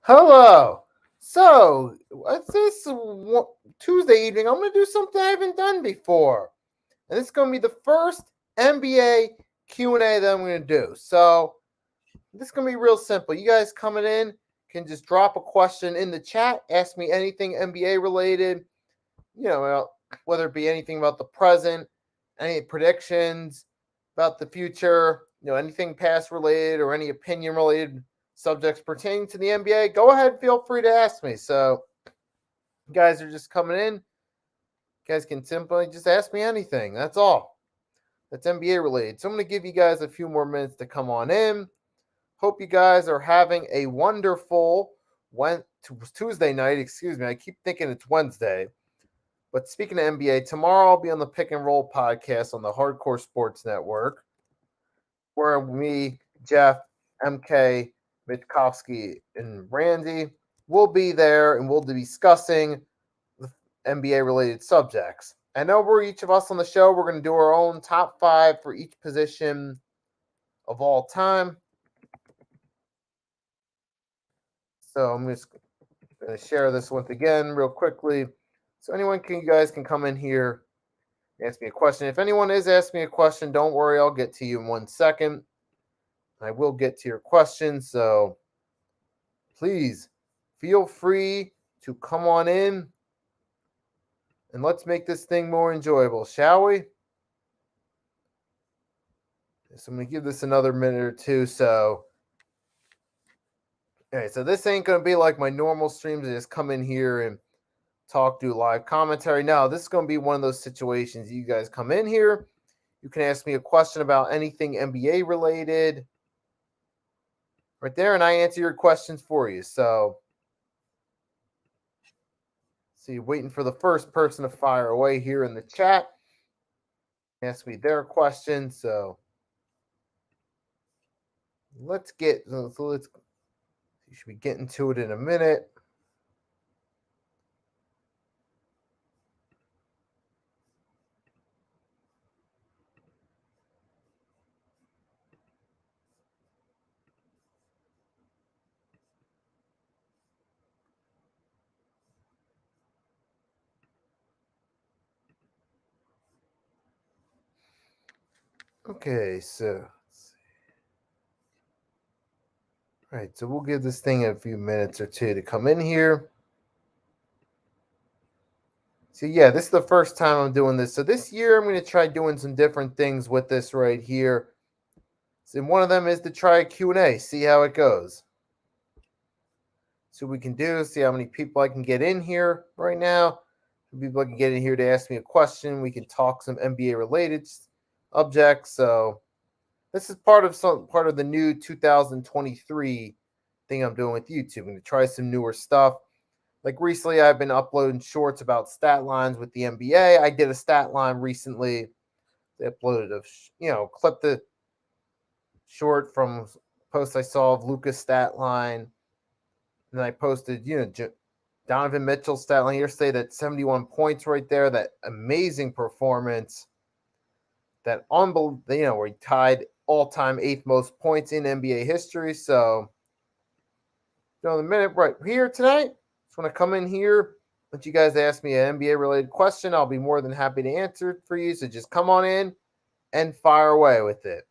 Hello. So, what's this Tuesday evening? I'm going to do something I haven't done before. And this is going to be the first NBA Q&A that I'm going to do. So, this is going to be real simple. You guys coming in can just drop a question in the chat. Ask me anything NBA related. Whether it be anything about the present, any predictions about the future, anything past related or any opinion related subjects pertaining to the NBA, go ahead, feel free to ask me. So, you guys are just coming in. You guys can simply just ask me anything. That's all. That's NBA related. So, I'm going to give you guys a few more minutes to come on in. Hope you guys are having a wonderful Tuesday night. Excuse me. I keep thinking it's Wednesday. But speaking of NBA, tomorrow I'll be on the Pick and Roll podcast on the Hardcore Sports Network, where me, Jeff, MK, Mitkovsky, and Randy will be there, and we'll be discussing the NBA-related subjects. And over each of us on the show, we're going to do our own top 5 for each position of all time. So I'm just going to share this once again real quickly. So you guys can come in here, ask me a question. If anyone is asking me a question, don't worry, I'll get to you in 1 second. I will get to your question, so please feel free to come on in and let's make this thing more enjoyable, shall we? So I'm going to give this another minute or two. So this ain't going to be like my normal streams. I just come in here and talk, do live commentary. No, this is going to be one of those situations. You guys come in here. You can ask me a question about anything NBA related right there, and I answer your questions for you. So, see, waiting for the first person to fire away here in the chat. Ask me their question. So, let's you should be getting to it in a minute. Okay, so all right, so we'll give this thing a few minutes or two to come in here. So yeah, this is the first time I'm doing this. So this year I'm going to try doing some different things with this right here. So one of them is to try a Q&A, see how it goes. So we can do, see how many people I can get in here right now. People I can get in here to ask me a question. We can talk some NBA related subjects. So this is part of the new 2023 thing I'm doing with YouTube. I'm going to try some newer stuff. Like recently, I've been uploading shorts about stat lines with the NBA. I did a stat line recently. They uploaded clipped the short from post I saw of Luka's stat line. And then I posted, Donovan Mitchell's stat line yesterday, that 71 points right there, that amazing performance, that unbelievable, where he tied all-time 8th most points in NBA history. So, the minute right here tonight, just want to come in here, let you guys ask me an NBA-related question. I'll be more than happy to answer it for you. So just come on in and fire away with it.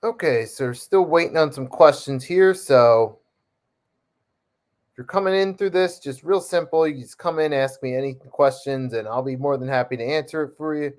Okay, so still waiting on some questions here. So if you're coming in through this, just real simple. You just come in, ask me any questions, and I'll be more than happy to answer it for you.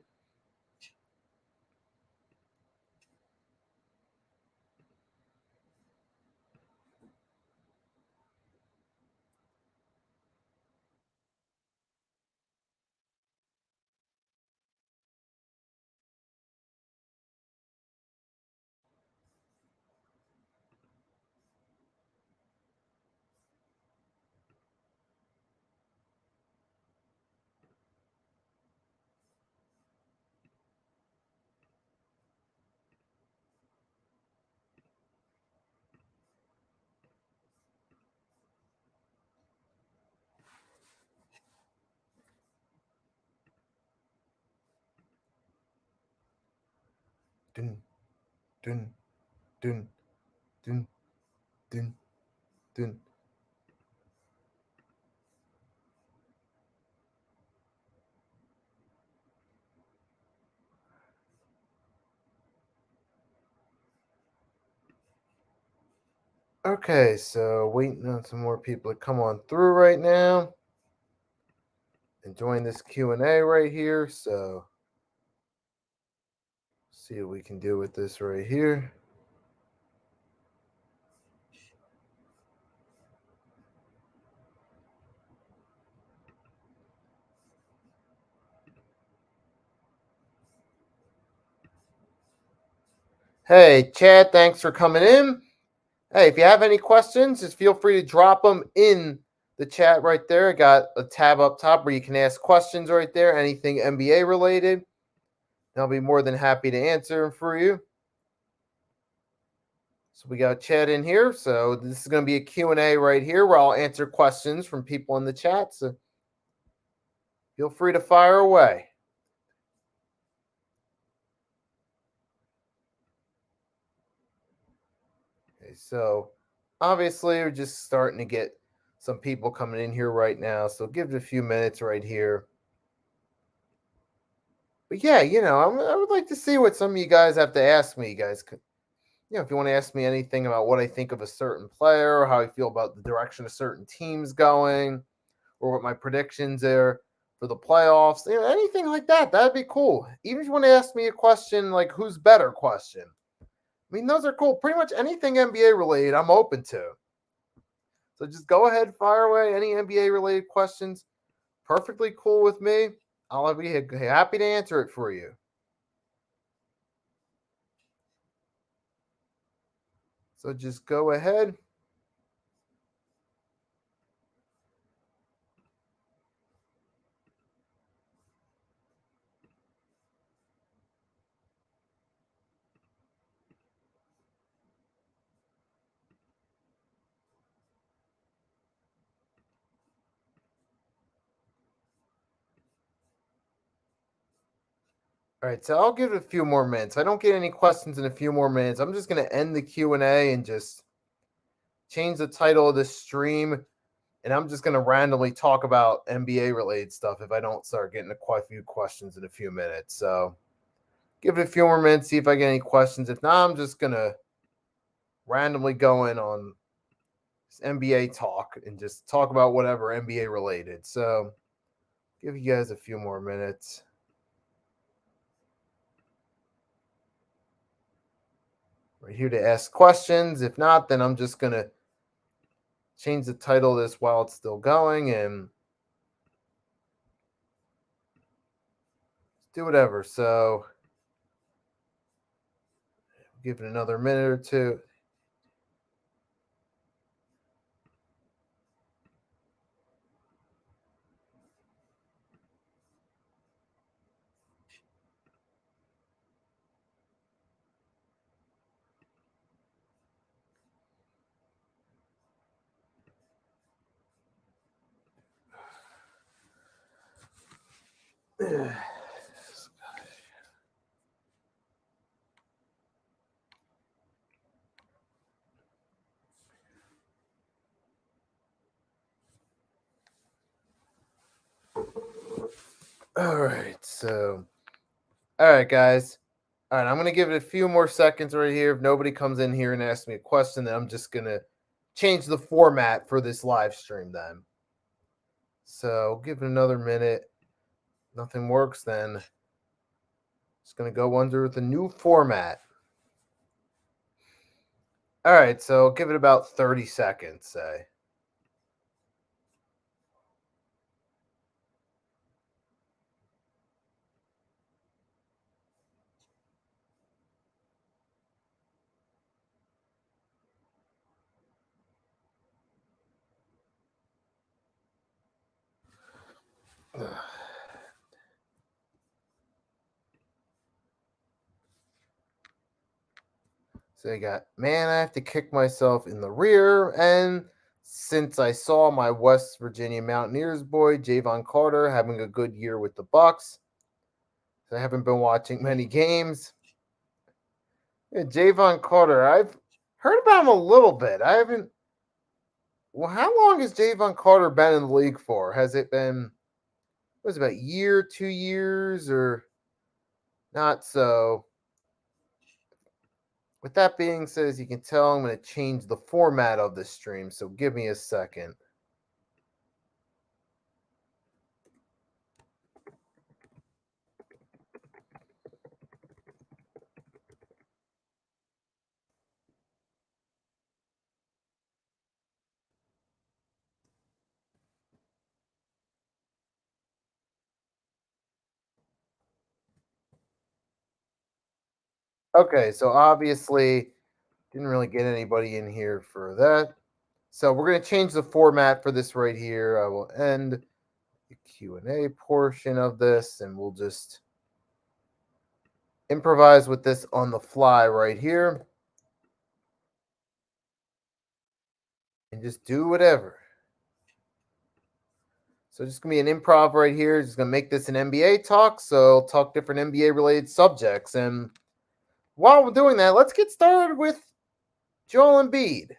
dun, dun, dun, dun, dun, dun. Okay, so waiting on some more people to come on through right now and join this Q&A right here. So see what we can do with this right here. Hey, Chad, thanks for coming in. Hey, if you have any questions, just feel free to drop them in the chat right there. I got a tab up top where you can ask questions right there, anything NBA related. I'll be more than happy to answer them for you. So we got Chad in here. So this is going to be a Q&A right here where I'll answer questions from people in the chat. So feel free to fire away. Okay, so obviously we're just starting to get some people coming in here right now. So give it a few minutes right here. But yeah, I would like to see what some of you guys have to ask me. You guys could, if you want to ask me anything about what I think of a certain player, or how I feel about the direction of certain teams going, or what my predictions are for the playoffs, anything like that, that'd be cool. Even if you want to ask me a question like who's better question. I mean, those are cool. Pretty much anything NBA related, I'm open to. So just go ahead, fire away any NBA related questions. Perfectly cool with me. I'll be happy to answer it for you. So just go ahead. All right, so I'll give it a few more minutes. If I don't get any questions in a few more minutes, I'm just going to end the Q&A and just change the title of this stream, and I'm just going to randomly talk about NBA related stuff if I don't start getting quite a few questions in a few minutes. So give it a few more minutes, see if I get any questions. If not, I'm just going to randomly go in on NBA talk and just talk about whatever NBA related. So give you guys a few more minutes. Right here to ask questions. If not, then I'm just going to change the title of this while it's still going and do whatever. So give it another minute or two. All right, guys. All right, I'm gonna give it a few more seconds right here. If nobody comes in here and asks me a question, then I'm just gonna change the format for this live stream then. So give it another minute. Nothing works, then it's gonna go under the new format. All right, so give it about 30 seconds, say. So I got, man, I have to kick myself in the rear. And since I saw my West Virginia Mountaineers boy, Javon Carter, having a good year with the Bucks, so I haven't been watching many games. Yeah, Javon Carter. I've heard about him a little bit. I haven't. Well, how long has Javon Carter been in the league for? Has it been, was it about a year, 2 years, or not? So, with that being said, as you can tell, I'm going to change the format of this stream. So, give me a second. Okay, so obviously, didn't really get anybody in here for that. So, we're going to change the format for this right here. I will end the Q&A portion of this, and we'll just improvise with this on the fly right here and just do whatever. So just gonna be an improv right here. Just gonna make this an NBA talk. So I'll talk different NBA related subjects. And while we're doing that, let's get started with Joel Embiid.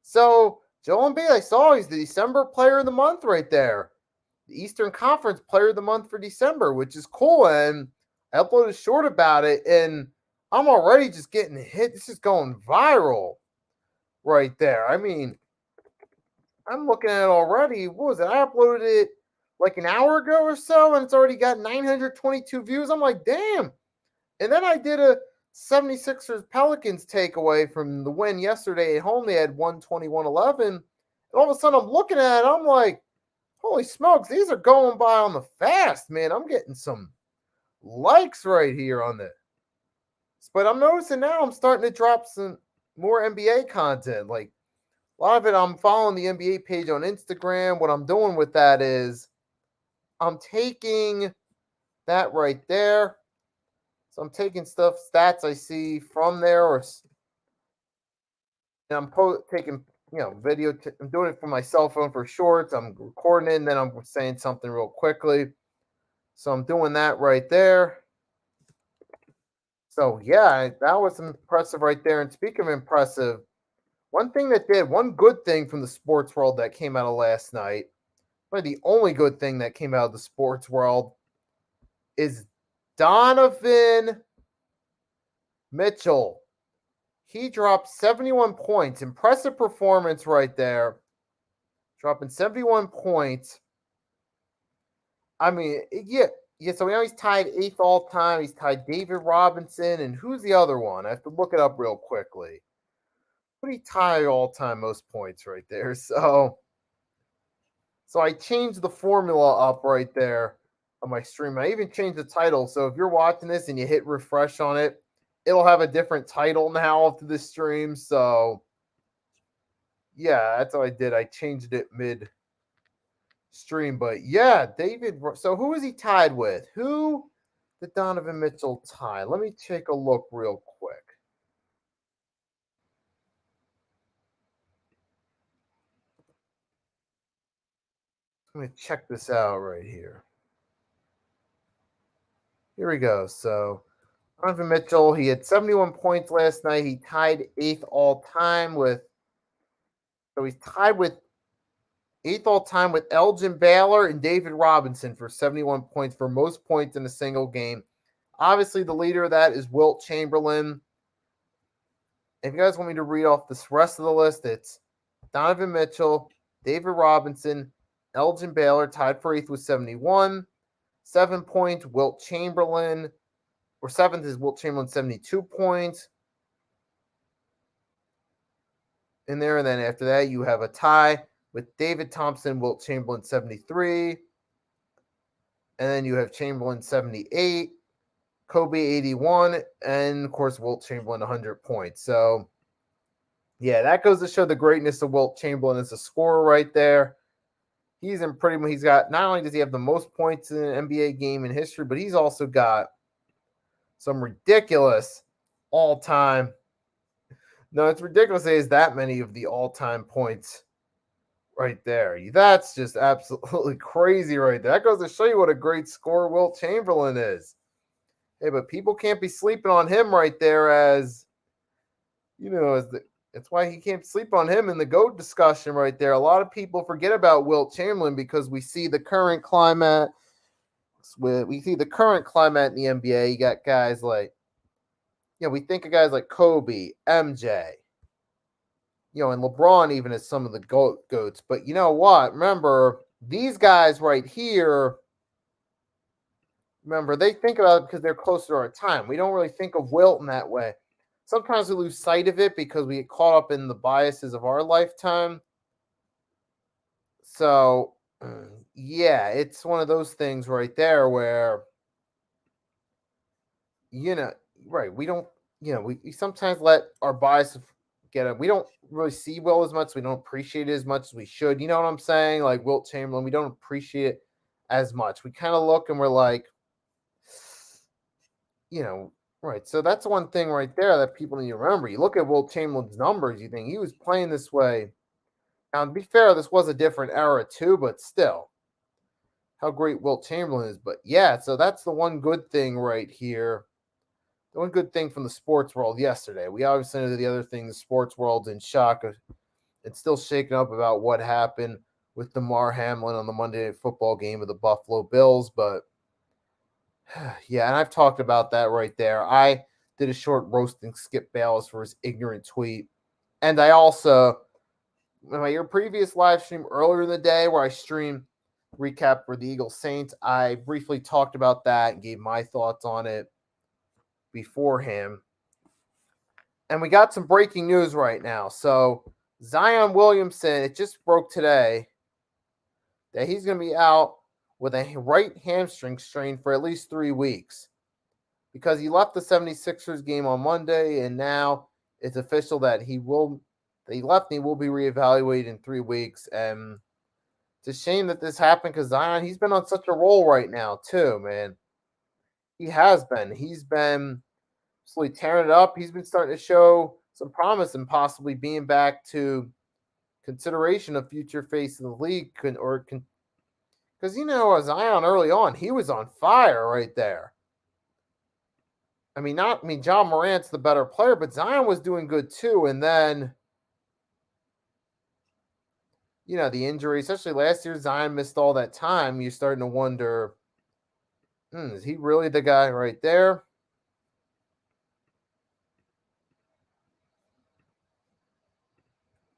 So Joel Embiid, I saw he's the December Player of the Month right there. The Eastern Conference Player of the Month for December, which is cool. And I uploaded a short about it, and I'm already just getting hit. This is going viral right there. I mean, I'm looking at it already. What was it? I uploaded it like an hour ago or so, and it's already got 922 views. I'm like, damn. And then I did a 76ers Pelicans takeaway from the win yesterday at home. They had 121-11. And all of a sudden, I'm looking at it. I'm like, holy smokes, these are going by on the fast, man. I'm getting some likes right here on this. But I'm noticing now I'm starting to drop some more NBA content. Like, a lot of it, I'm following the NBA page on Instagram. What I'm doing with that is I'm taking that right there. So I'm taking stats I see from there, or and I'm taking, video. I'm doing it from my cell phone for shorts. I'm recording it, and then I'm saying something real quickly. So I'm doing that right there. So yeah, that was impressive right there. And speaking of impressive, one good thing from the sports world that came out of last night, probably the only good thing that came out of the sports world, is Donovan Mitchell. He dropped 71 points. Impressive performance right there. Dropping 71 points. I mean, yeah. So now he's tied 8th all time. He's tied David Robinson. And who's the other one? I have to look it up real quickly. But he tied all time most points right there. So I changed the formula up right there on my stream. I even changed the title. So if you're watching this and you hit refresh on it, it'll have a different title now to the stream. So yeah, that's what I did. I changed it mid stream. But yeah, David. So who is he tied with? Who did Donovan Mitchell tie? Let me take a look real quick. Let me check this out right here. Here we go. So Donovan Mitchell, he had 71 points last night. He tied 8th all time with. So he's tied with 8th all time with Elgin Baylor and David Robinson for 71 points for most points in a single game. Obviously, the leader of that is Wilt Chamberlain. If you guys want me to read off this rest of the list, it's Donovan Mitchell, David Robinson, Elgin Baylor tied for 8th with 71. 7 points, Wilt Chamberlain. Or 7th is Wilt Chamberlain, 72 points. In there, and then after that, you have a tie with David Thompson, Wilt Chamberlain, 73. And then you have Chamberlain, 78. Kobe, 81. And, of course, Wilt Chamberlain, 100 points. So, yeah, that goes to show the greatness of Wilt Chamberlain as a scorer right there. He's got, not only does he have the most points in an NBA game in history, but he's also got some ridiculous all-time. No, it's ridiculous he has that many of the all-time points right there. That's just absolutely crazy right there. That goes to show you what a great scorer Wilt Chamberlain is. Hey, but people can't be sleeping on him right there as, that's why he can't sleep on him in the GOAT discussion right there. A lot of people forget about Wilt Chamberlain because we see the current climate. We see the current climate in the NBA. You got guys like, we think of guys like Kobe, MJ, and LeBron even as some of the GOATs. But you know what? Remember, these guys right here, they think about it because they're closer to our time. We don't really think of Wilt in that way. Sometimes we lose sight of it because we get caught up in the biases of our lifetime. So, yeah, it's one of those things right there where, right, we don't, we sometimes let our bias get it. We don't really see Will as much. We don't appreciate it as much as we should. You know what I'm saying? Like Wilt Chamberlain, we don't appreciate it as much. We kind of look and we're like, right. So that's one thing right there that people need to remember. You look at Wilt Chamberlain's numbers, you think he was playing this way. Now, to be fair, this was a different era too, but still, how great Wilt Chamberlain is. But yeah, so that's the one good thing right here. The one good thing from the sports world yesterday. We obviously know the other thing, the sports world's in shock. It's still shaken up about what happened with Damar Hamlin on the Monday Night Football game of the Buffalo Bills. But yeah, and I've talked about that right there. I did a short roasting Skip Bayless for his ignorant tweet. And I also, in my previous live stream earlier in the day where I streamed recap for the Eagles Saints, I briefly talked about that and gave my thoughts on it beforehand. And we got some breaking news right now. So Zion Williamson, it just broke today that he's going to be out with a right hamstring strain for at least 3 weeks because he left the 76ers game on Monday, and now it's official that he left and he will be reevaluated in 3 weeks. And it's a shame that this happened because Zion, he's been on such a roll right now too, man. He has been. He's been slowly tearing it up. He's been starting to show some promise and possibly being back to consideration of future face of the league because Zion early on, he was on fire right there. John Morant's the better player, but Zion was doing good too. And then, the injury, especially last year, Zion missed all that time. You're starting to wonder, is he really the guy right there?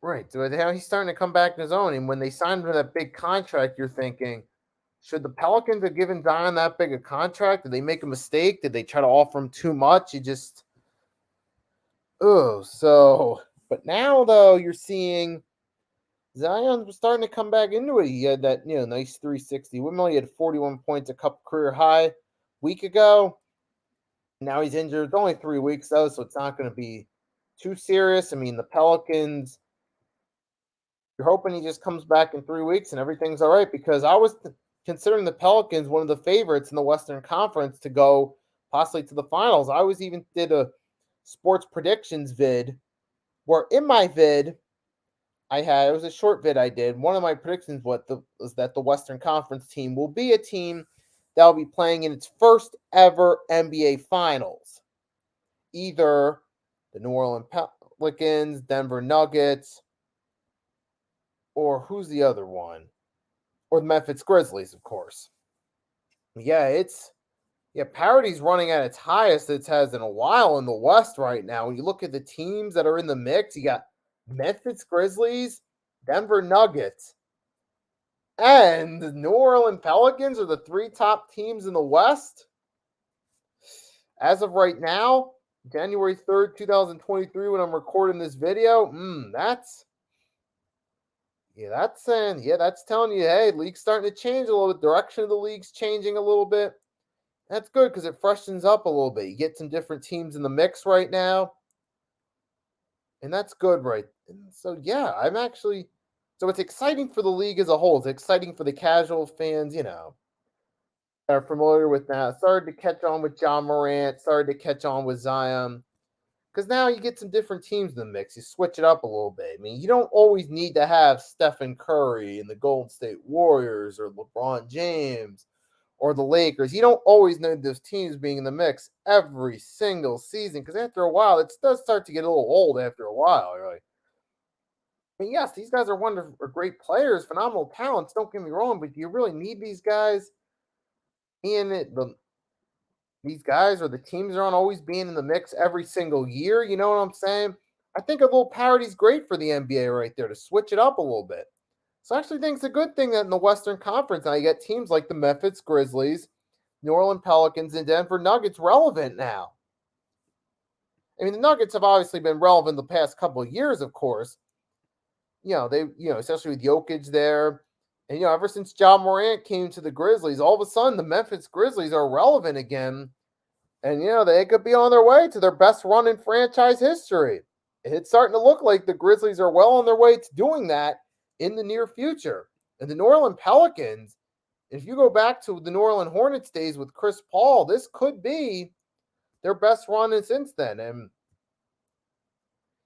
Right. So he's starting to come back in his own. And when they signed him to that big contract, you're thinking, should the Pelicans have given Zion that big a contract? Did they make a mistake? Did they try to offer him too much? But now, though, you're seeing Zion was starting to come back into it. He had that, nice 360 windmill. He had 41 points, a career high week ago. Now he's injured. It's only 3 weeks, though, so it's not going to be too serious. The Pelicans, you're hoping he just comes back in 3 weeks and everything's all right, because I was considering the Pelicans one of the favorites in the Western Conference to go possibly to the finals. I was even did a sports predictions vid where in my vid, it was a short vid I did. One of my predictions was that the Western Conference team will be a team that will be playing in its first ever NBA Finals. Either the New Orleans Pelicans, Denver Nuggets, or who's the other one? Or the Memphis Grizzlies, of course. Yeah, parity's running at its highest it has in a while in the West right now. When you look at the teams that are in the mix, you got Memphis Grizzlies, Denver Nuggets, and the New Orleans Pelicans are the 3 top teams in the West. As of right now, January 3rd, 2023, when I'm recording this video, that's telling you, hey, league's starting to change a little bit. Direction of the league's changing a little bit. That's good because it freshens up a little bit. You get some different teams in the mix right now. And that's good, right? And so, yeah, so it's exciting for the league as a whole. It's exciting for the casual fans, that are familiar with now. Started to catch on with John Morant, started to catch on with Zion. Because now you get some different teams in the mix. You switch it up a little bit. You don't always need to have Stephen Curry and the Golden State Warriors or LeBron James or the Lakers, you don't always know those teams being in the mix every single season because after a while, it does start to get a little old after a while. You're like, I mean, yes, these guys are wonderful, are great players, phenomenal talents. Don't get me wrong, but do you really need these guys in it? These guys or the teams are on always being in the mix every single year. You know what I'm saying? I think a little parity is great for the NBA right there to switch it up a little bit. So I actually think it's a good thing that in the Western Conference now you get teams like the Memphis Grizzlies, New Orleans Pelicans, and Denver Nuggets relevant now. I mean, the Nuggets have obviously been relevant the past couple of years, of course. Especially with Jokic there. And, ever since John Morant came to the Grizzlies, all of a sudden the Memphis Grizzlies are relevant again. And, they could be on their way to their best run in franchise history. It's starting to look like the Grizzlies are well on their way to doing that in the near future. And the New Orleans Pelicans, if you go back to the New Orleans Hornets days with Chris Paul, this could be their best run since then. And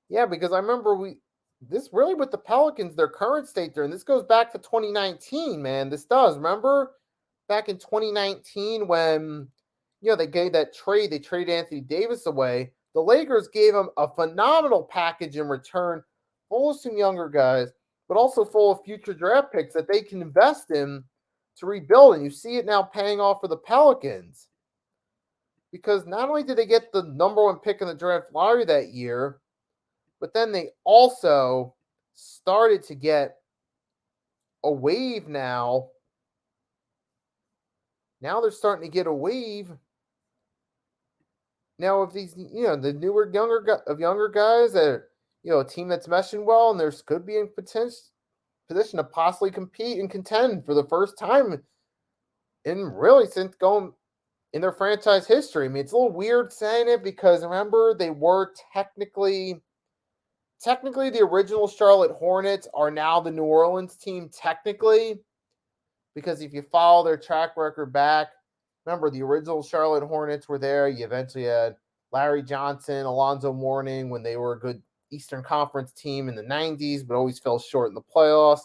yeah, because I remember this really with the Pelicans, their current state there, and this goes back to 2019, man. This does. Remember back in 2019 when they gave that trade, they traded Anthony Davis away. The Lakers gave him a phenomenal package in return, full of some younger guys, but also full of future draft picks that they can invest in to rebuild. And you see it now paying off for the Pelicans. Because not only did they get the number one pick in the draft lottery that year, but then they also started to get a wave now. Now they're starting to get a wave. Now of these, the newer, younger guys that are, a team that's meshing well, and there's could be in position to possibly compete and contend for the first time in really since going in their franchise history. I mean, it's a little weird saying it because remember they were technically the original Charlotte Hornets are now the New Orleans team technically, because if you follow their track record back, remember the original Charlotte Hornets were there. You eventually had Larry Johnson, Alonzo Mourning when they were a good Eastern Conference team in the 90s, but always fell short in the playoffs.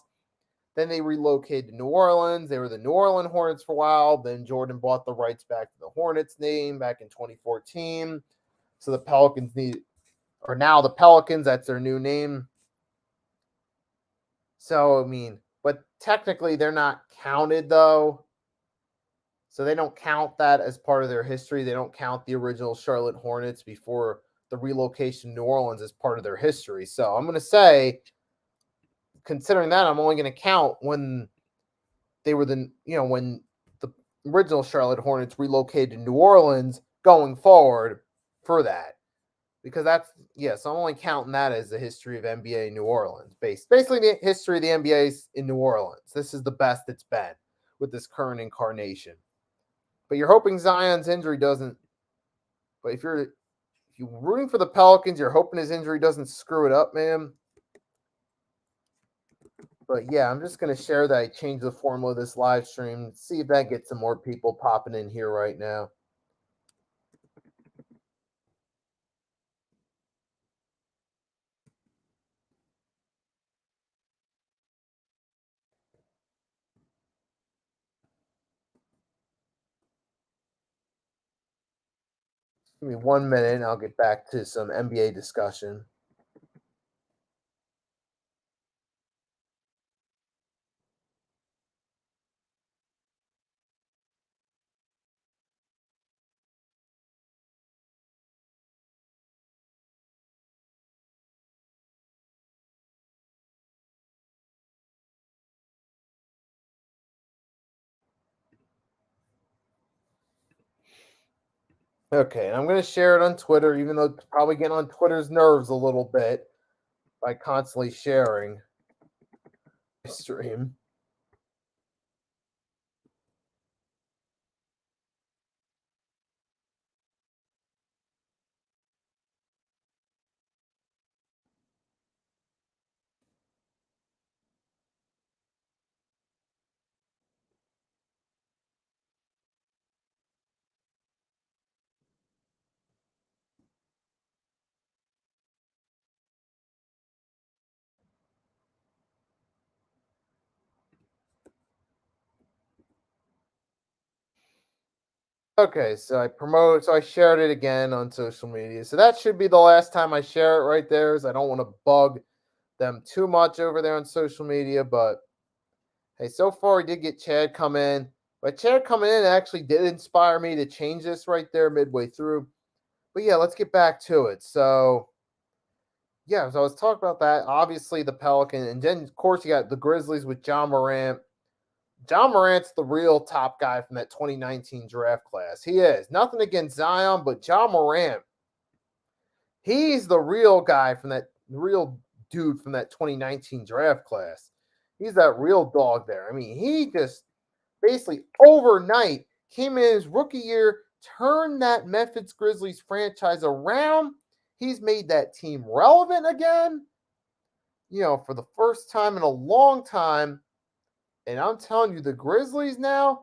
Then they relocated to New Orleans. They were the New Orleans Hornets for a while. Then Jordan bought the rights back to the Hornets name back in 2014. So the Pelicans are now the Pelicans. That's their new name. So, I mean, but technically they're not counted though. So they don't count that as part of their history. They don't count the original Charlotte Hornets before the relocation to New Orleans as part of their history. So I'm going to say, considering that, I'm only going to count when they were when the original Charlotte Hornets relocated to New Orleans going forward for that. Because so I'm only counting that as the history of NBA New Orleans. Basically the history of the NBA in New Orleans. This is the best it's been with this current incarnation. But you're hoping Zion's injury doesn't. But if you're rooting for the Pelicans, you're hoping his injury doesn't screw it up, man. But yeah, I'm just gonna share that I changed the formula of this live stream. See if that gets some more people popping in here right now. Give me 1 minute and I'll get back to some NBA discussion. Okay, and I'm going to share it on Twitter, even though it's probably getting on Twitter's nerves a little bit by constantly sharing my stream. Okay, so I shared it again on social media. So that should be the last time I share it right there, as I don't want to bug them too much over there on social media. But hey, so far we did get Chad come in. But Chad coming in actually did inspire me to change this right there midway through. But yeah, let's get back to it. So yeah, so I was talking about that. Obviously the Pelican, and then of course you got the Grizzlies with John Morant. John Morant's the real top guy from that 2019 draft class. He is. Nothing against Zion, but John Morant, he's the real guy from that real dude from that 2019 draft class. He's that real dog there. I mean, he just basically overnight came in his rookie year, turned that Memphis Grizzlies franchise around. He's made that team relevant again, for the first time in a long time. And I'm telling you, the Grizzlies now,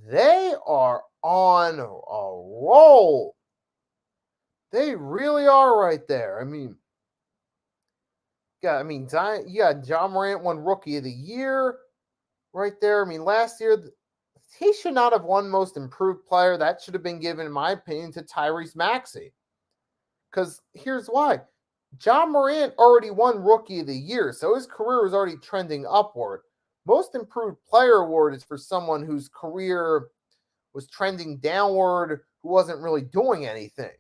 they are on a roll. They really are right there. I mean, you got John Morant won Rookie of the Year right there. I mean, last year he should not have won Most Improved Player. That should have been given, in my opinion, to Tyrese Maxey. Because here's why: John Morant already won Rookie of the Year, so his career was already trending upward. Most Improved Player award is for someone whose career was trending downward, who wasn't really doing anything.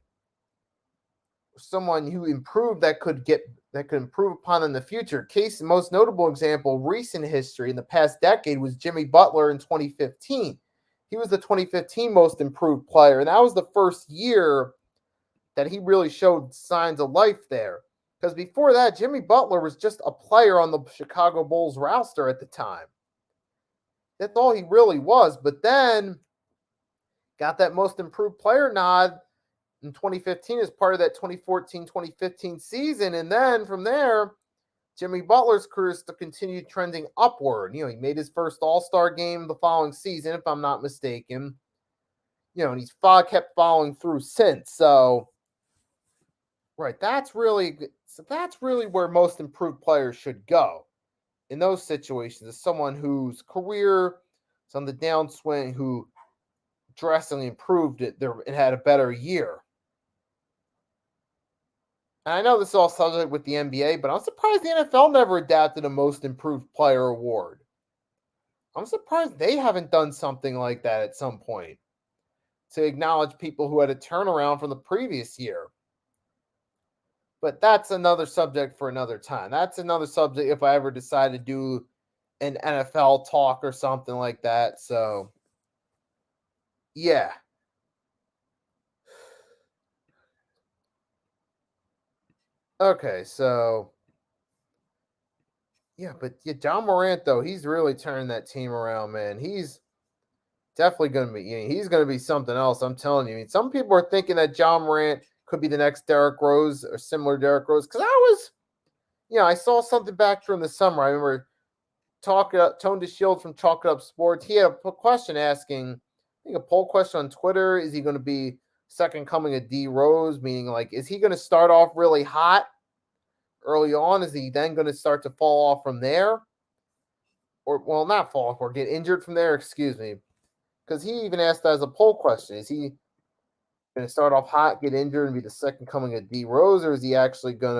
Someone who improved that could improve upon in the future. Case most notable example, recent history in the past decade, was Jimmy Butler in 2015. He was the 2015 most improved player, and that was the first year that he really showed signs of life there. Because before that, Jimmy Butler was just a player on the Chicago Bulls roster at the time. That's all he really was. But then got that most improved player nod in 2015 as part of that 2014-2015 season. And then from there, Jimmy Butler's career still continued trending upward. He made his first All-Star game the following season, if I'm not mistaken. And he's kept following through since. So, right, that's really where most improved players should go in those situations. Is someone whose career is on the downswing, who drastically improved it and had a better year. And I know this is all subject with the NBA, but I'm surprised the NFL never adapted a Most Improved Player award. I'm surprised they haven't done something like that at some point to acknowledge people who had a turnaround from the previous year. But that's another subject for another time. That's another subject if I ever decide to do an NFL talk or something like that. So, yeah. Okay, so yeah, but yeah, John Morant though, he's really turning that team around, man. He's definitely going to be. He's going to be something else. I'm telling you. I mean, some people are thinking that John Morant could be the next Derrick Rose or similar Derrick Rose. Because I saw something back during the summer. I remember Tone DeShield from Chalk It Up Sports. He had a question asking, I think a poll question on Twitter: is he going to be second coming of D Rose? Meaning, like, is he going to start off really hot early on? Is he then going to start to fall off from there? Or, well, not fall off or get injured from there, excuse me. Because he even asked that as a poll question. Is he going to start off hot, get injured, and be the second coming of D Rose, or is he actually going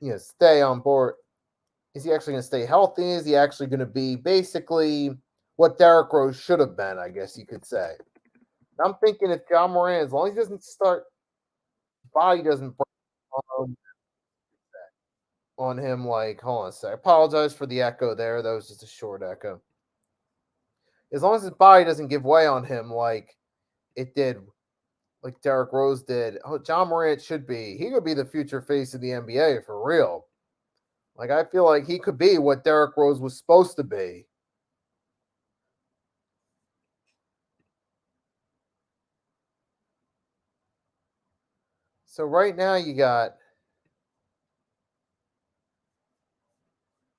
to, stay on board? Is he actually going to stay healthy? Is he actually going to be basically what Derrick Rose should have been, I guess you could say? I'm thinking if John Moran, as long as he doesn't start, body doesn't break on him, like, hold on a sec. I apologize for the echo there. That was just a short echo. As long as his body doesn't give way on him like it did, like Derrick Rose did, John Morant he could be the future face of the NBA for real. Like, I feel like he could be what Derrick Rose was supposed to be. So right now you got,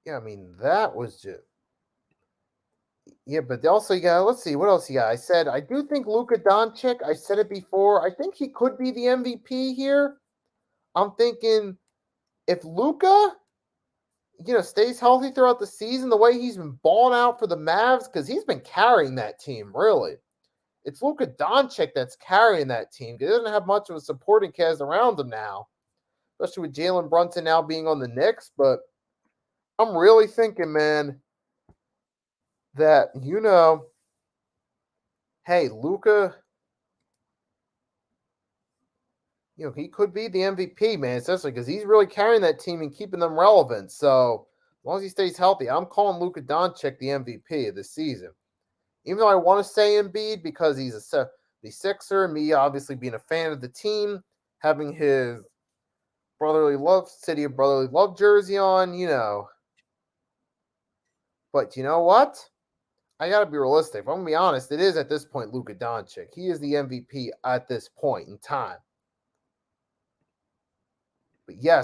that was just, but also you got, let's see, what else you got? I said, I do think Luka Doncic, I said it before, I think he could be the MVP here. I'm thinking if Luka, stays healthy throughout the season, the way he's been balling out for the Mavs, because he's been carrying that team, really. it's Luka Doncic that's carrying that team. He doesn't have much of a supporting cast around him now, especially with Jalen Brunson now being on the Knicks. But I'm really thinking, man, that, hey, Luka, he could be the MVP, man, especially because he's really carrying that team and keeping them relevant. So as long as he stays healthy, I'm calling Luka Doncic the MVP of this season. Even though I want to say Embiid because he's the Sixer, me obviously being a fan of the team, having his City of Brotherly Love jersey on, But you know what? I got to be realistic. If I'm going to be honest, it is at this point Luka Doncic. He is the MVP at this point in time. But yeah,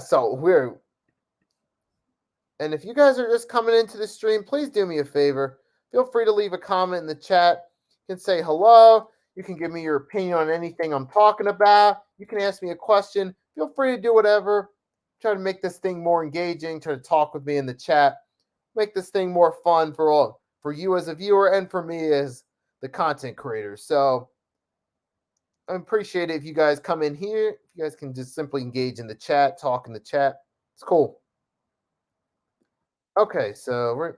and if you guys are just coming into the stream, please do me a favor. Feel free to leave a comment in the chat. You can say hello. You can give me your opinion on anything I'm talking about. You can ask me a question. Feel free to do whatever. Try to make this thing more engaging. Try to talk with me in the chat. Make this thing more fun for you as a viewer and for me as the content creator. So I appreciate it if you guys come in here. If you guys can just simply engage in the chat, talk in the chat. It's cool. Okay, so we're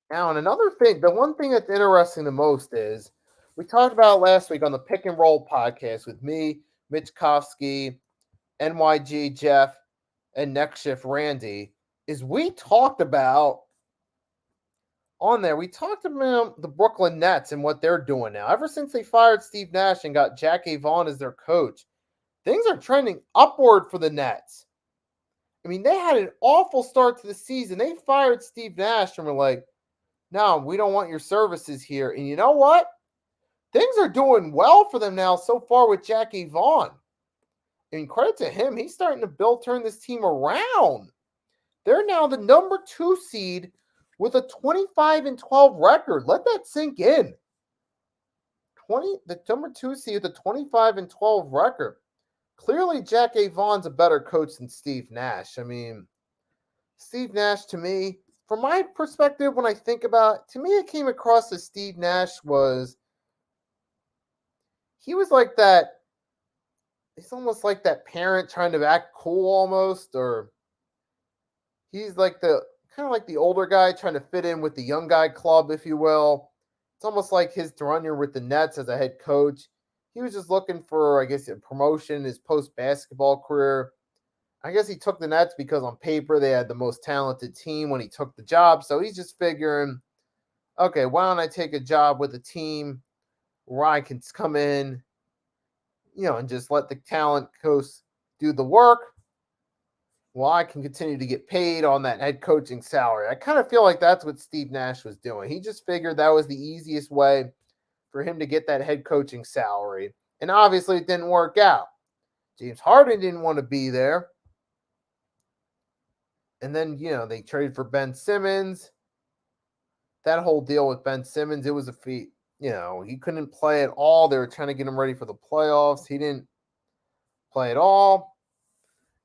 now, and another thing, the one thing that's interesting the most is we talked about last week on the Pick and Roll podcast with me, Mitch Kofsky, NYG Jeff, and Next Shift Randy, is we talked about the Brooklyn Nets and what they're doing now. Ever since they fired Steve Nash and got Jack Vaughn as their coach, things are trending upward for the Nets. I mean, they had an awful start to the season. They fired Steve Nash and were like, no, we don't want your services here. And you know what? Things are doing well for them now so far with Jackie Vaughn. I mean, credit to him. He's starting to turn this team around. They're now the number 2 seed with a 25-12 record. Let that sink in. The number 2 seed with a 25-12 record. Clearly, Jackie Vaughn's a better coach than Steve Nash. I mean, Steve Nash, to me, from my perspective, when I think about it, to me, it came across as Steve Nash he was like that. He's almost like that parent trying to act cool almost, or he's like kind of like the older guy trying to fit in with the young guy club, if you will. It's almost like his tenure with the Nets as a head coach. He was just looking for, I guess, a promotion in his post-basketball career. I guess he took the Nets because on paper they had the most talented team when he took the job. So he's just figuring, okay, why don't I take a job with a team where I can come in, and just let the talent coach do the work while I can continue to get paid on that head coaching salary. I kind of feel like that's what Steve Nash was doing. He just figured that was the easiest way for him to get that head coaching salary. And obviously it didn't work out. James Harden didn't want to be there. And then, they traded for Ben Simmons. That whole deal with Ben Simmons, it was a feat. He couldn't play at all. They were trying to get him ready for the playoffs. He didn't play at all.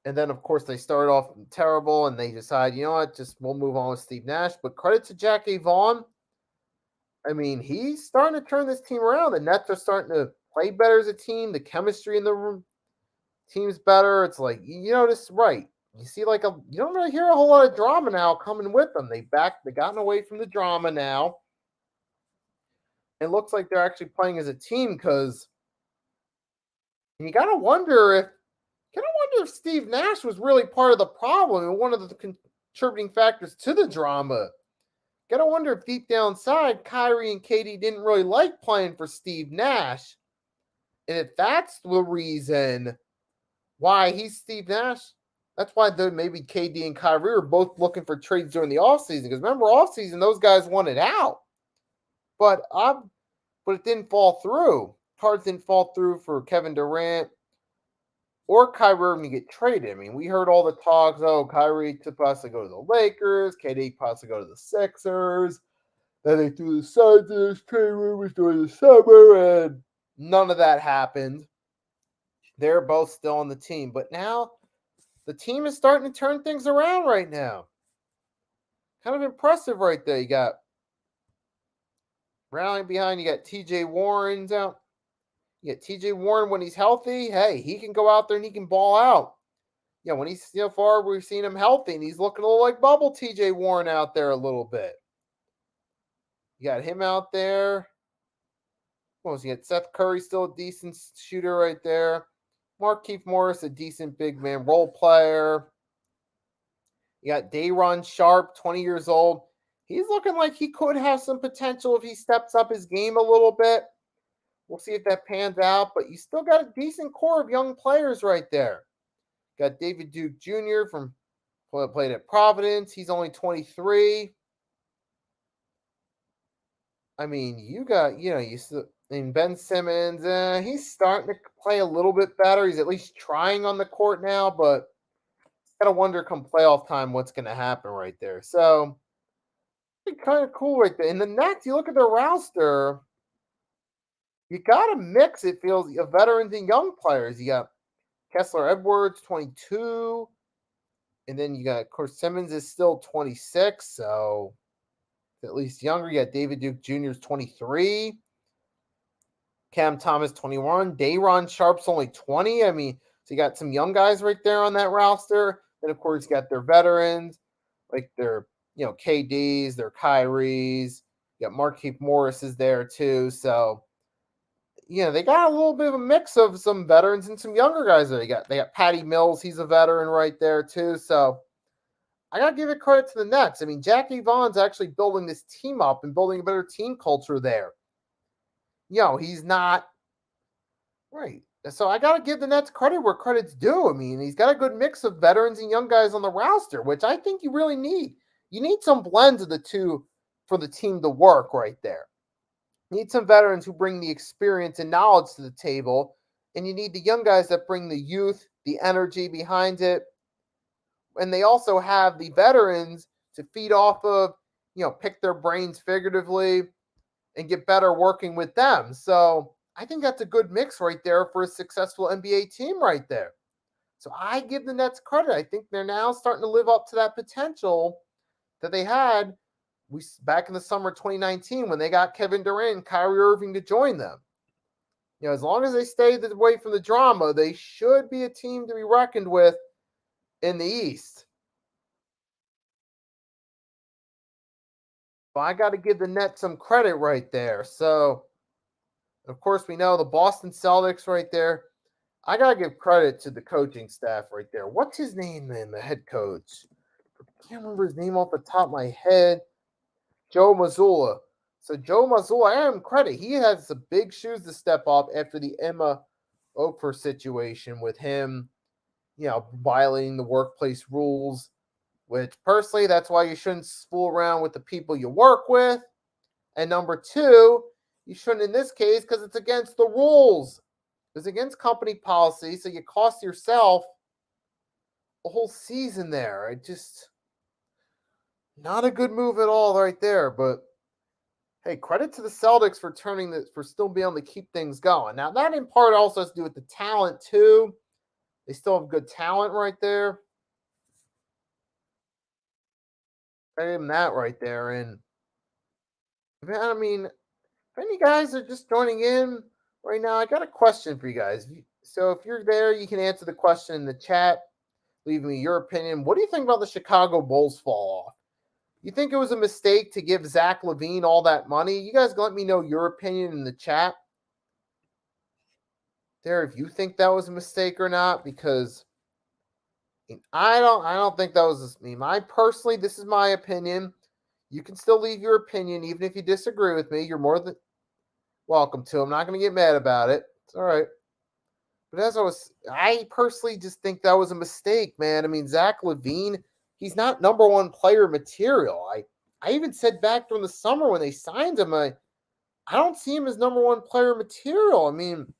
And then, of course, they started off terrible, and they decide, you know what, we'll move on with Steve Nash. But credit to Jackie Vaughn. I mean, he's starting to turn this team around. The Nets are starting to play better as a team. The chemistry in the room team's better. It's like, this right. You see, you don't really hear a whole lot of drama now coming with them. They've gotten away from the drama now. It looks like they're actually playing as a team because you gotta wonder if Steve Nash was really part of the problem and one of the contributing factors to the drama. Gotta wonder if deep down inside, Kyrie and KD didn't really like playing for Steve Nash. And if that's the reason why he's Steve Nash, that's why maybe KD and Kyrie were both looking for trades during the offseason. Because remember, offseason, those guys wanted out. But it didn't fall through. Cards didn't fall through for Kevin Durant or Kyrie to get traded. I mean, we heard all the talks. Oh, Kyrie supposed to go to the Lakers. KD supposed to go to the Sixers. Then they threw the Suns in this trade rumors during the summer, and none of that happened. They're both still on the team. But now the team is starting to turn things around right now. Kind of impressive right there. You got Rallying behind, you got TJ Warren's out. You got TJ Warren when he's healthy. Hey, he can go out there and he can ball out. When he's far, we've seen him healthy and he's looking a little like bubble TJ Warren out there a little bit. You got him out there. What was he got? Seth Curry, still a decent shooter right there. Markieff Morris, a decent big man role player. You got Day'Ron Sharpe, 20 years old. He's looking like he could have some potential if he steps up his game a little bit. We'll see if that pans out, but you still got a decent core of young players right there. Got David Duke Jr. from played at Providence. He's only 23. I mean, you got, Ben Simmons, he's starting to play a little bit better. He's at least trying on the court now, but gotta wonder come playoff time what's going to happen right there. So, kind of cool right there. In the Nets, you look at their roster, you got to mix, it feels, of veterans and young players. You got Kessler Edwards, 22. And then you got, of course, Simmons is still 26, so at least younger. You got David Duke Jr. is 23. Cam Thomas, 21. Day'Ron Sharpe's only 20. I mean, so you got some young guys right there on that roster. Then, of course, you got their veterans, like their, KDs, their Kyries. You got Markieff Morris is there too. So, they got a little bit of a mix of some veterans and some younger guys there. They got Patty Mills. He's a veteran right there too. So, I got to give it credit to the Nets. I mean, Jackie Vaughn's actually building this team up and building a better team culture there. He's not right. So I got to give the Nets credit where credit's due. I mean, he's got a good mix of veterans and young guys on the roster, which I think you really need. You need some blends of the two for the team to work right there. You need some veterans who bring the experience and knowledge to the table, and you need the young guys that bring the youth, the energy behind it. And they also have the veterans to feed off of, pick their brains figuratively and get better working with them. So I think that's a good mix right there for a successful NBA team right there. So I give the Nets credit. I think they're now starting to live up to that potential that they had back in the summer 2019 when they got Kevin Durant and Kyrie Irving to join them. As long as they stay away from the drama, they should be a team to be reckoned with in the East. But I got to give the Nets some credit right there. So, of course, we know the Boston Celtics right there. I got to give credit to the coaching staff right there. What's his name then, the head coach? I can't remember his name off the top of my head. Joe Mazzulla. So Joe Mazzulla, I give him credit. He has some big shoes to step up after the Emma Oprah situation with him, violating the workplace rules, which personally, that's why you shouldn't fool around with the people you work with. And number two, you shouldn't in this case because it's against the rules. It's against company policy, so you cost yourself a whole season there. Not a good move at all right there, but hey, credit to the Celtics for still being able to keep things going. Now, that in part also has to do with the talent too. They still have good talent right there. I give them that right there. And I mean, if any guys are just joining in right now, I got a question for you guys. So if you're there, you can answer the question in the chat. Leave me your opinion. What do you think about the Chicago Bulls fall off? You think it was a mistake to give Zach LaVine all that money? You guys let me know your opinion in the chat there if you think that was a mistake or not, because I don't think that was personally, this is my opinion. You can still leave your opinion even if you disagree with me. You're more than welcome to. I'm not going to get mad about it. It's all right. But I personally just think that was a mistake, man. I mean, Zach LaVine, he's not number one player material. I even said back during the summer when they signed him, I don't see him as number one player material. I mean,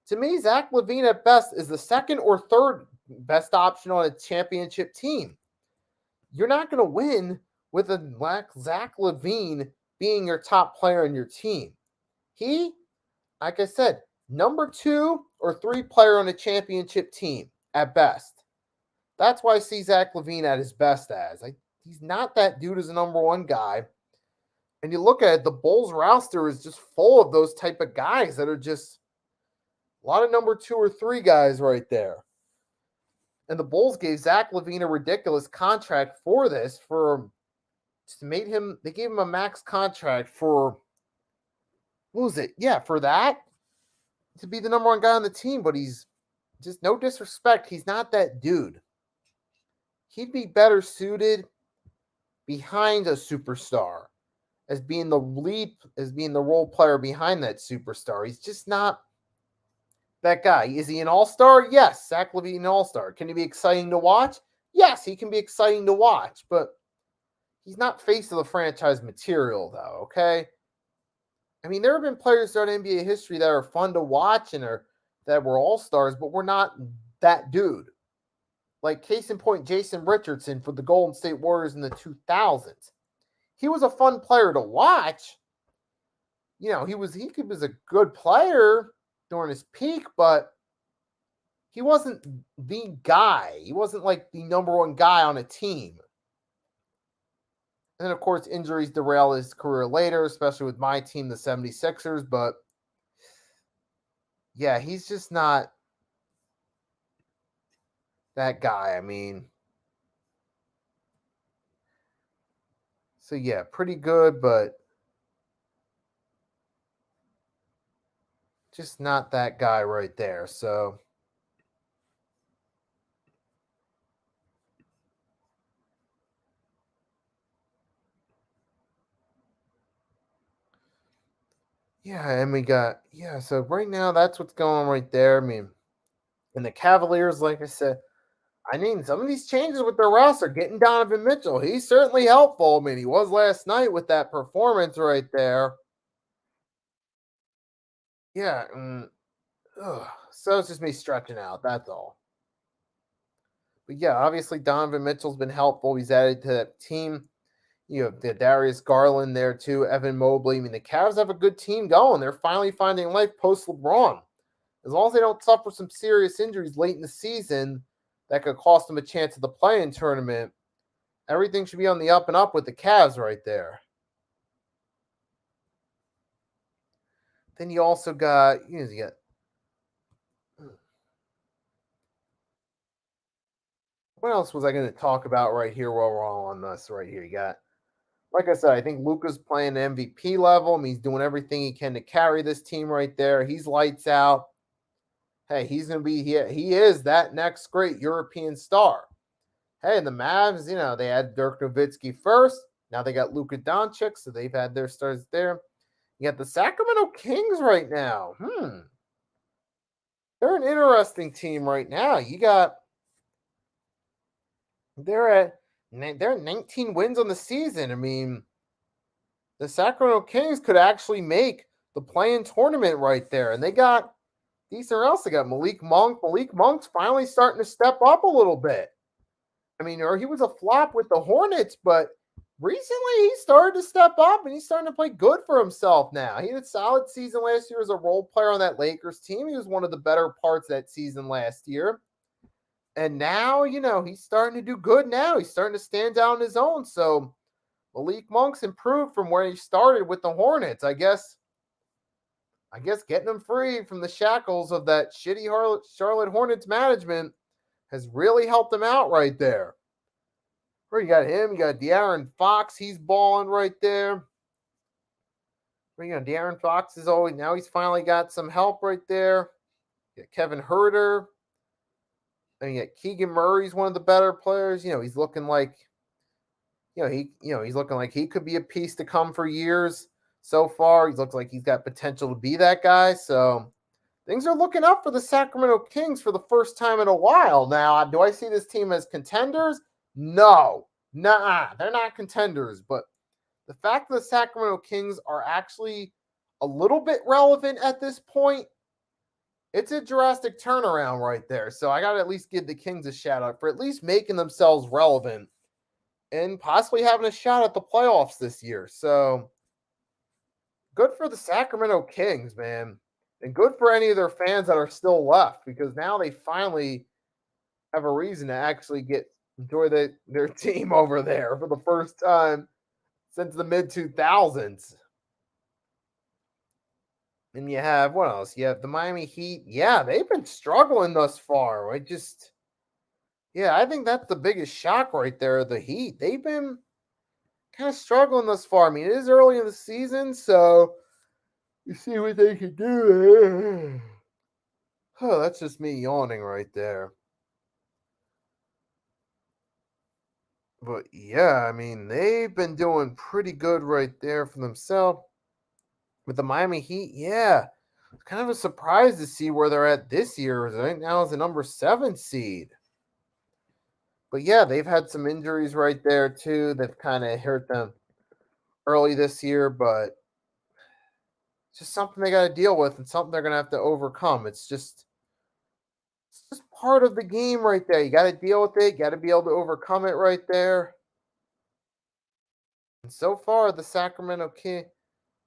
to me, Zach LaVine at best is the second or third best option on a championship team. You're not going to win with a Zach LaVine being your top player in your team. He, like I said, number 2 or 3 player on a championship team at best. That's why I see Zach LaVine at his best as. He's not that dude as a number 1 guy. And you look at it, the Bulls roster is just full of those type of guys that are just a lot of number 2 or 3 guys right there. And the Bulls gave Zach LaVine a ridiculous contract for this. They gave him a max contract for, what was it? Yeah, for that, to be the number 1 guy on the team. But he's just, no disrespect, he's not that dude. He'd be better suited behind a superstar as being the role player behind that superstar. He's just not that guy. Is he an all-star? Yes. Zach LaVine, an all-star. Can he be exciting to watch? Yes, he can be exciting to watch, but he's not face of the franchise material, though, okay? I mean, there have been players throughout NBA history that are fun to watch and that were all-stars, but we're not that dude. Like, case in point, Jason Richardson for the Golden State Warriors in the 2000s. He was a fun player to watch. He was a good player during his peak, but he wasn't the guy. He wasn't like the number 1 guy on a team. And then, of course, injuries derail his career later, especially with my team, the 76ers. But, yeah, he's just not that guy. I mean, so, yeah, pretty good, but just not that guy right there. So, yeah, and so right now that's what's going on right there. I mean, and the Cavaliers, like I said, some of these changes with their roster, getting Donovan Mitchell, he's certainly helpful. I mean, he was last night with that performance right there. Yeah. So it's just me stretching out. That's all. But yeah, obviously Donovan Mitchell's been helpful. He's added to that team. You have the Darius Garland there too, Evan Mobley. I mean, the Cavs have a good team going. They're finally finding life post LeBron. As long as they don't suffer some serious injuries late in the season that could cost them a chance at the play-in tournament, everything should be on the up and up with the Cavs right there. Then you also got, what else was I going to talk about right here while we're all on this right here? You got, like I said, I think Luka's playing MVP level. I mean, he's doing everything he can to carry this team right there. He's lights out. Hey, he's going to be here. He is that next great European star. Hey, and the Mavs, they had Dirk Nowitzki first. Now they got Luka Doncic, so they've had their stars there. You got the Sacramento Kings right now. They're an interesting team right now. They're 19 wins on the season. I mean, the Sacramento Kings could actually make the play-in tournament right there. And they got decent else. They got Malik Monk. Malik Monk's finally starting to step up a little bit. I mean, he was a flop with the Hornets, but recently he started to step up and he's starting to play good for himself now. He had a solid season last year as a role player on that Lakers team. He was one of the better parts of that season last year. And now, he's starting to do good now. He's starting to stand out on his own. So Malik Monk's improved from where he started with the Hornets. I guess getting him free from the shackles of that shitty Charlotte Hornets management has really helped him out right there. Where you got him, you got De'Aaron Fox. He's balling right there. De'Aaron Fox is always, now he's finally got some help right there. You got Kevin Huerter. And you got Keegan Murray's one of the better players. He's looking like, he's looking like he could be a piece to come for years so far. He looks like he's got potential to be that guy. So things are looking up for the Sacramento Kings for the first time in a while. Now, do I see this team as contenders? No. Nuh-uh. They're not contenders. But the fact that the Sacramento Kings are actually a little bit relevant at this point, it's a drastic turnaround right there. So I got to at least give the Kings a shout out for at least making themselves relevant and possibly having a shot at the playoffs this year. So good for the Sacramento Kings, man. And good for any of their fans that are still left, because now they finally have a reason to actually enjoy their team over there for the first time since the mid 2000s. And you have, what else? You have the Miami Heat. Yeah, they've been struggling thus far. I think that's the biggest shock right there. The Heat. They've been kind of struggling thus far. I mean, it is early in the season, so you see what they can do. Oh, that's just me yawning right there. But yeah, I mean, they've been doing pretty good right there for themselves. With the Miami Heat, yeah. It's kind of a surprise to see where they're at this year. Right now is the number 7 seed. But yeah, they've had some injuries right there too that kind of hurt them early this year, but it's just something they got to deal with and something they're going to have to overcome. It's just part of the game right there. You got to deal with it. You got to be able to overcome it right there. And so far, the Sacramento King,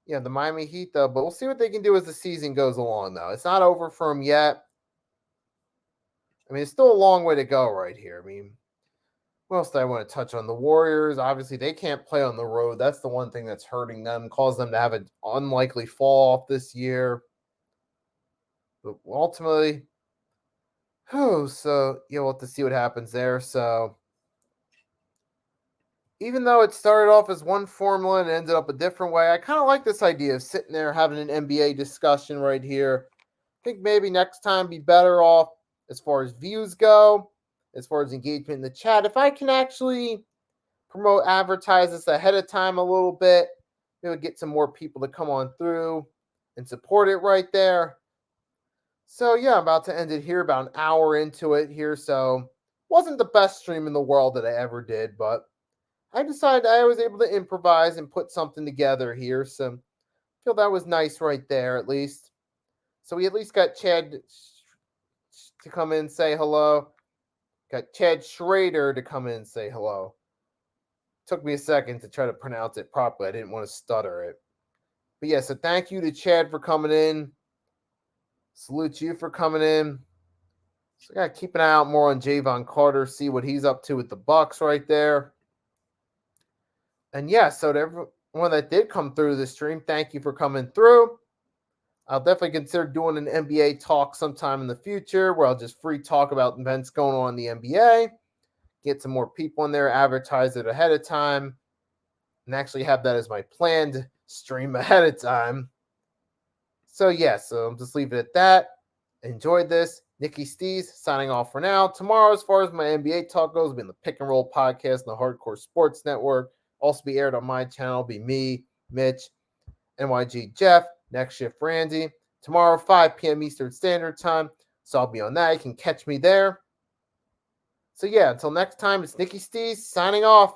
the Miami Heat, though, but we'll see what they can do as the season goes along, though. It's not over for them yet. I mean, it's still a long way to go right here. I mean, what else do I want to touch on? The Warriors, obviously, they can't play on the road. That's the one thing that's hurting them, caused them to have an unlikely fall off this year. But ultimately, we'll have to see what happens there. So, even though it started off as one formula and ended up a different way, I kind of like this idea of sitting there having an NBA discussion right here. I think maybe next time be better off as far as views go, as far as engagement in the chat. If I can actually advertise this ahead of time a little bit, it would get some more people to come on through and support it right there. So yeah, I'm about to end it here, about an hour into it here. So wasn't the best stream in the world that I ever did, but I decided I was able to improvise and put something together here. So I feel that was nice right there, at least. So we at least got Chad to come in and say hello. Got Chad Schrader to come in and say hello. Took me a second to try to pronounce it properly. I didn't want to stutter it. But yeah, so thank you to Chad for coming in. Salute you for coming in. So I got to keep an eye out more on Javon Carter, see what he's up to with the Bucks right there. And yeah, so to everyone that did come through the stream, thank you for coming through. I'll definitely consider doing an NBA talk sometime in the future where I'll just free talk about events going on in the NBA, get some more people in there, advertise it ahead of time, and actually have that as my planned stream ahead of time. So yeah, so I'll just leave it at that. Enjoyed this. Nicky Steez signing off for now. Tomorrow, as far as my NBA talk goes, will be in the Pick and Roll podcast on the Hardcore Sports Network. Also be aired on my channel. Be me, Mitch, NYG Jeff, Next Shift Randy. Tomorrow, 5 p.m. Eastern Standard Time. So I'll be on that. You can catch me there. So yeah, until next time, it's Nicky Steez signing off.